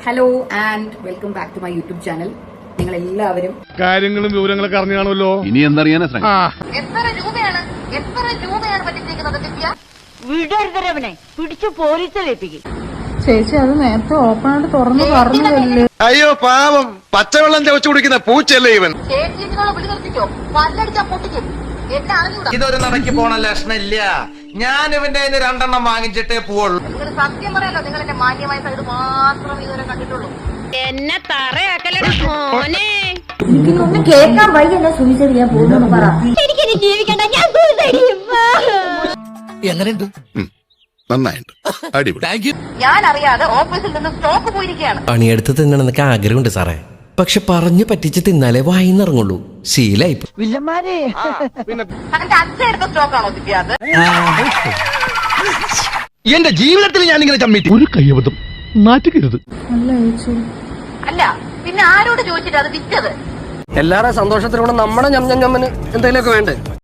Hello and welcome back to my YouTube channel. നിങ്ങൾ എല്ലാവരും കാര്യങ്ങളും വിവരങ്ങളൊക്കെ അറിഞ്ഞു കാണുമല്ലോ. ഇനി എന്തറിയാനാ ശ്രമം? എത്ര രൂപയാണ് പറ്റിച്ചേക്കുന്നത് ദിവ്യ? വിടരുതരവനെ പിടിച്ചു പോലീസിലേൽപ്പിക്കും. ചേച്ചി അത് നേരത്തെ ഓപ്പണായിട്ട് തുറന്നു പറഞ്ഞതല്ലേ. അയ്യോ പാവം, പച്ചവെള്ളം ചവച്ചു കുടിക്കുന്ന പൂച്ചല്ലേ ഇവൻ. ചേച്ചിയോട് വിളി നിർത്തിക്കോ, പല്ലടിച്ചാ പൊട്ടിക്കും. എന്നെ അറിഞ്ഞൂടാ. ഇതൊരു നടക്കി പോണ ലക്ഷണില്ല. ഞാൻ ഇവന്റെ 2 വാങ്ങിച്ചിട്ടേ പോവുള്ളൂ. നിങ്ങൾ സത്യം പറയാലോ, നിങ്ങൾ എന്റെ മാന്യമായ സൈഡ് മാത്രം ഇതുവരെ കണ്ടിട്ടുള്ളൂ. എന്നെ തറയാക്കലടാ മോനെ. എനിക്കൊന്നും കേൾക്കാൻ വയ്യല്ല. സുനിശ്ചിത ഞാൻ പോകുന്നു പറ. എനിക്കിനി ജീവിക്കണ്ട, ഞാൻ എങ്ങനെയുണ്ട്? നന്നായിട്ട് അടിപൊളി. ഞാൻ അറിയാതെ ഓഫീസിൽ നിന്ന് സ്റ്റോക്ക് പോയിരിക്കുകയാണ്. പണിയെടുത്ത് തിന്നണമെന്നൊക്കെ ആഗ്രഹമുണ്ട് സാറേ. പക്ഷെ പറഞ്ഞു പറ്റിച്ച് തിന്നാലേ വായിന്നിറങ്ങുള്ളൂ. ശീലായി. വില്ലന്മാരെ തന്റെ അച്ഛൻ എടുത്ത സ്റ്റോക്കാണോ ദിവ്യ അത്? എന്റെ ജീവിതത്തിൽ ഞാൻ ഇങ്ങനെ ചമ്മിട്ടി ഒരു കയ്യബദ്ധം നാറ്റുകരുത്. അല്ല ചേച്ചി, അല്ല പിന്നെ ആരോട് ചോദിച്ചിട്ട് അത് വിറ്റത്? എല്ലാവരുടെ സന്തോഷത്തിലൂടെ നമ്മുടെ ഞമ്മന് എന്തെങ്കിലുമൊക്കെ വേണ്ടേ?